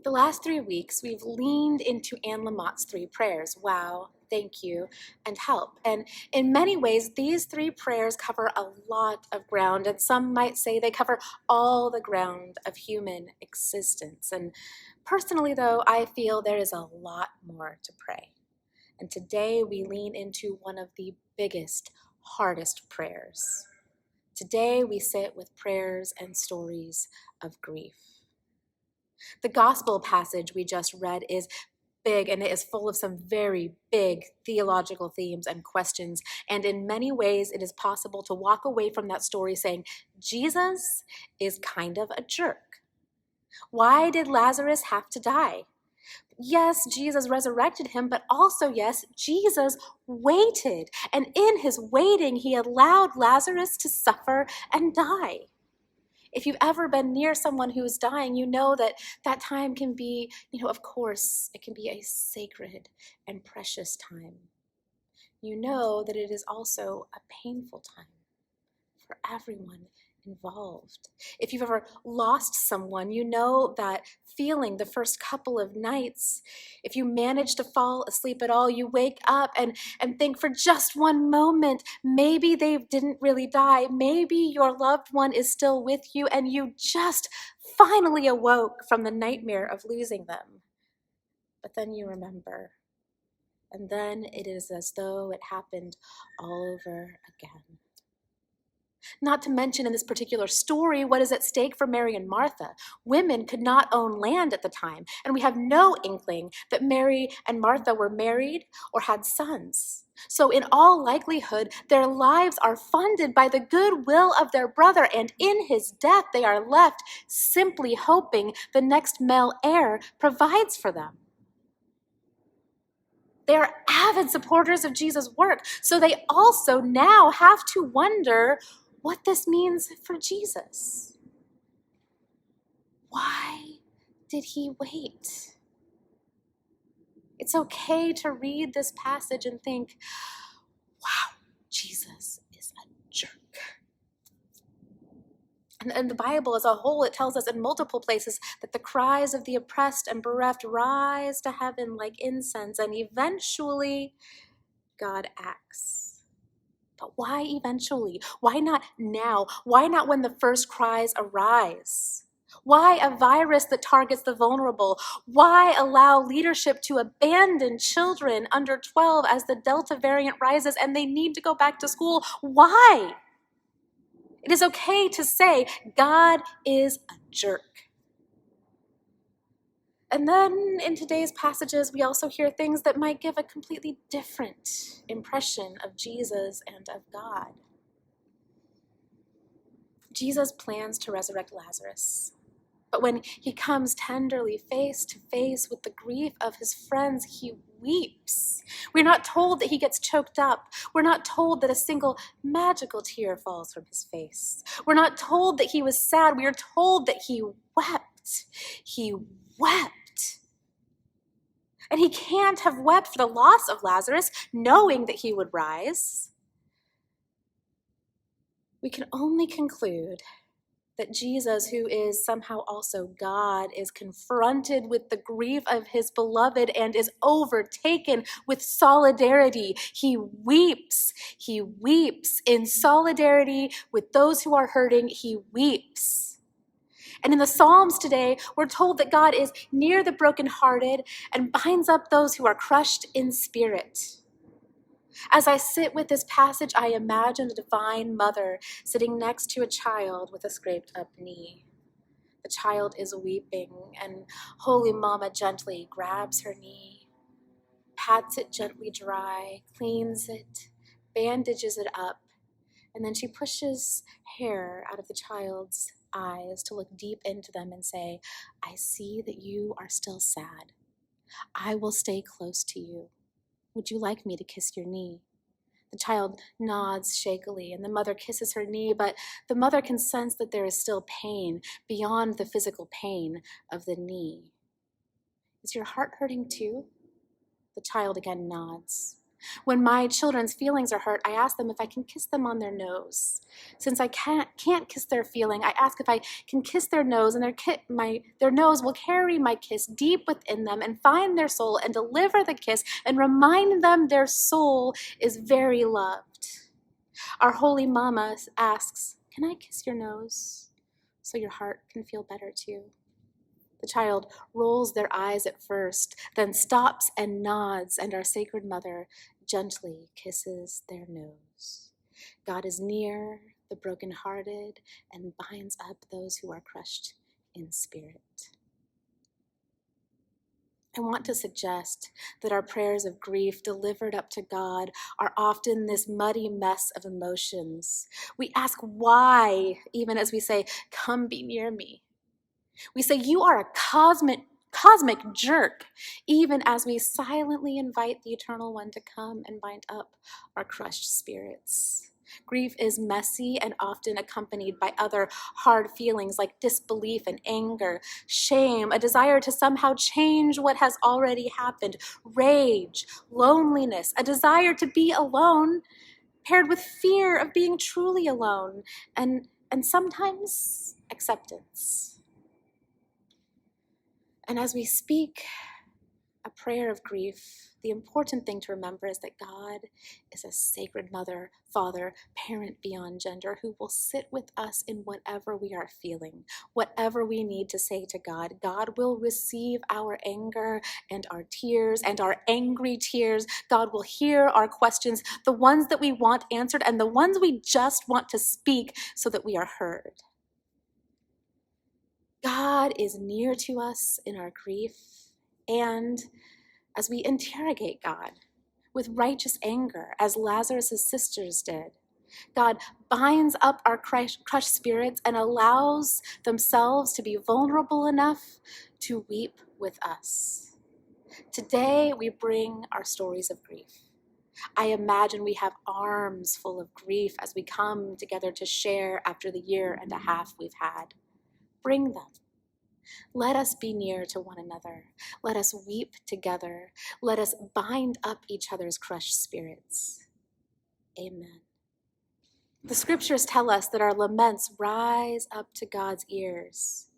The last 3 weeks, we've leaned into Anne Lamott's three prayers: wow, thank you, and help. And in many ways, these three prayers cover a lot of ground, and some might say they cover all the ground of human existence. And personally, though, I feel there is a lot more to pray. And today we lean into one of the biggest, hardest prayers. Today we sit with prayers and stories of grief. The gospel passage we just read is big, and it is full of some very big theological themes and questions. And in many ways, it is possible to walk away from that story saying, Jesus is kind of a jerk. Why did Lazarus have to die? Yes, Jesus resurrected him, but also, yes, Jesus waited. And in his waiting, he allowed Lazarus to suffer and die. If you've ever been near someone who is dying, you know that that time can be, of course, it can be a sacred and precious time. You know that it is also a painful time for everyone involved. If you've ever lost someone, you know that feeling the first couple of nights. If you manage to fall asleep at all, you wake up and think for just one moment, maybe they didn't really die. Maybe your loved one is still with you and you just finally awoke from the nightmare of losing them. But then you remember. And then it is as though it happened all over again. Not to mention in this particular story, what is at stake for Mary and Martha. Women could not own land at the time, and we have no inkling that Mary and Martha were married or had sons. So in all likelihood, their lives are funded by the goodwill of their brother, and in his death, they are left simply hoping the next male heir provides for them. They are avid supporters of Jesus' work, so they also now have to wonder what this means for Jesus. Why did he wait? It's okay to read this passage and think, wow, Jesus is a jerk. And the Bible as a whole, it tells us in multiple places that the cries of the oppressed and bereft rise to heaven like incense, and eventually God acts. But why eventually? Why not now? Why not when the first cries arise? Why a virus that targets the vulnerable? Why allow leadership to abandon children under 12 as the Delta variant rises and they need to go back to school? Why? It is okay to say God is a jerk. And then in today's passages, we also hear things that might give a completely different impression of Jesus and of God. Jesus plans to resurrect Lazarus, but when he comes tenderly face to face with the grief of his friends, he weeps. We're not told that he gets choked up. We're not told that a single magical tear falls from his face. We're not told that he was sad. We are told that he wept. He wept. And he can't have wept for the loss of Lazarus, knowing that he would rise. We can only conclude that Jesus, who is somehow also God, is confronted with the grief of his beloved and is overtaken with solidarity. He weeps. He weeps in solidarity with those who are hurting. He weeps. And in the Psalms today, we're told that God is near the brokenhearted and binds up those who are crushed in spirit. As I sit with this passage, I imagine a divine mother sitting next to a child with a scraped up knee. The child is weeping, and Holy Mama gently grabs her knee, pats it gently dry, cleans it, bandages it up, and then she pushes hair out of the child's eyes to look deep into them and say, I see that you are still sad. I will stay close to you. Would you like me to kiss your knee? The child nods shakily, and the mother kisses her knee, but the mother can sense that there is still pain beyond the physical pain of the knee. Is your heart hurting too? The child again nods. When my children's feelings are hurt, I ask them if I can kiss them on their nose. Since I can't kiss their feeling, I ask if I can kiss their nose, and their nose will carry my kiss deep within them and find their soul and deliver the kiss and remind them their soul is very loved. Our holy mama asks, "Can I kiss your nose so your heart can feel better too?" The child rolls their eyes at first, then stops and nods, and our sacred mother gently kisses their nose. God is near the brokenhearted and binds up those who are crushed in spirit. I want to suggest that our prayers of grief delivered up to God are often this muddy mess of emotions. We ask why, even as we say, "Come be near me." We say, "You are a cosmic jerk," even as we silently invite the Eternal One to come and bind up our crushed spirits. Grief is messy and often accompanied by other hard feelings like disbelief and anger, shame, a desire to somehow change what has already happened, rage, loneliness, a desire to be alone, paired with fear of being truly alone, and sometimes acceptance. And as we speak a prayer of grief, the important thing to remember is that God is a sacred mother, father, parent beyond gender who will sit with us in whatever we are feeling, whatever we need to say to God. God will receive our anger and our tears and our angry tears. God will hear our questions, the ones that we want answered and the ones we just want to speak so that we are heard. God is near to us in our grief, and as we interrogate God with righteous anger, as Lazarus' sisters did, God binds up our crushed spirits and allows themselves to be vulnerable enough to weep with us. Today, we bring our stories of grief. I imagine we have arms full of grief as we come together to share after the year and a half we've had. Bring them. Let us be near to one another. Let us weep together. Let us bind up each other's crushed spirits. Amen. The scriptures tell us that our laments rise up to God's ears.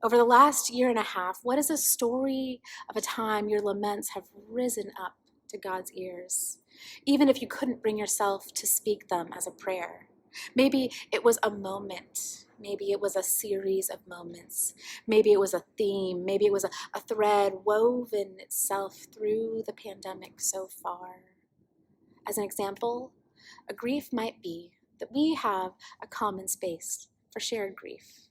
Over the last year and a half, what is a story of a time your laments have risen up to God's ears, even if you couldn't bring yourself to speak them as a prayer? Maybe it was a moment. Maybe it was a series of moments. Maybe it was a theme. Maybe it was a thread woven itself through the pandemic so far. As an example, a grief might be that we have a common space for shared grief.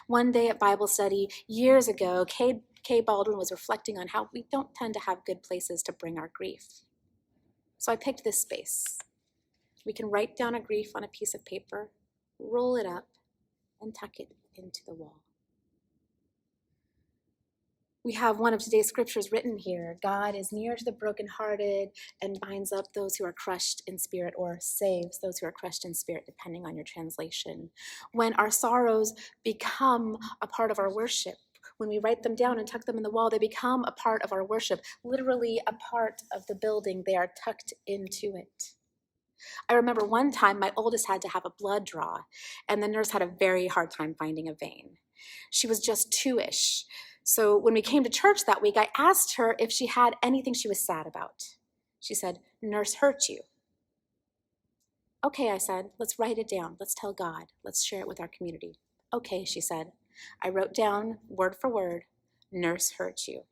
One day at Bible study years ago, Kay Baldwin was reflecting on how we don't tend to have good places to bring our grief. So I picked this space. We can write down a grief on a piece of paper, roll it up, and tuck it into the wall. We have one of today's scriptures written here. God is near to the brokenhearted and binds up those who are crushed in spirit, or saves those who are crushed in spirit, depending on your translation. When our sorrows become a part of our worship, when we write them down and tuck them in the wall, they become a part of our worship, literally a part of the building. They are tucked into it. I remember one time my oldest had to have a blood draw, and the nurse had a very hard time finding a vein. She was just 2-ish. So when we came to church that week, I asked her if she had anything she was sad about. She said, "Nurse hurt you." "Okay," I said, "let's write it down. Let's tell God. Let's share it with our community." "Okay," she said. I wrote down, word for word, "Nurse hurt you."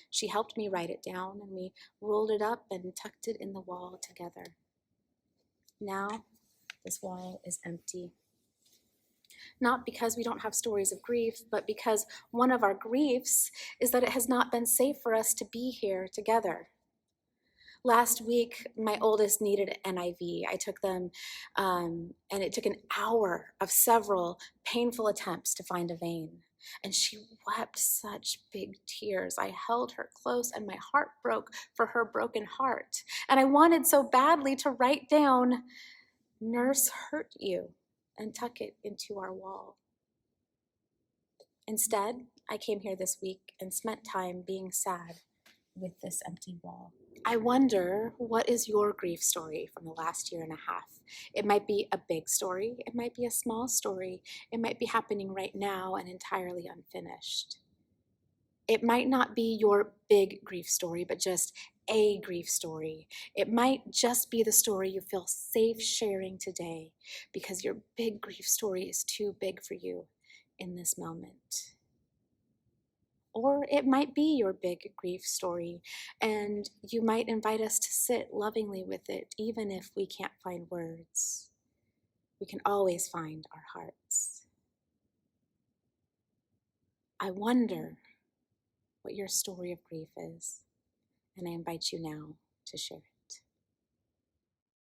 She helped me write it down, and we rolled it up and tucked it in the wall together. Now, this wall is empty. Not because we don't have stories of grief, but because one of our griefs is that it has not been safe for us to be here together. Last week, my oldest needed an IV. I took them, and it took an hour of several painful attempts to find a vein. And she wept such big tears. I held her close, and my heart broke for her broken heart. And I wanted so badly to write down, "Nurse hurt you," and tuck it into our wall. Instead, I came here this week and spent time being sad with this empty wall. I wonder, what is your grief story from the last year and a half? It might be a big story, it might be a small story, it might be happening right now and entirely unfinished. It might not be your big grief story, but just a grief story. It might just be the story you feel safe sharing today because your big grief story is too big for you in this moment. Or it might be your big grief story, and you might invite us to sit lovingly with it, even if we can't find words. We can always find our hearts. I wonder what your story of grief is, and I invite you now to share it.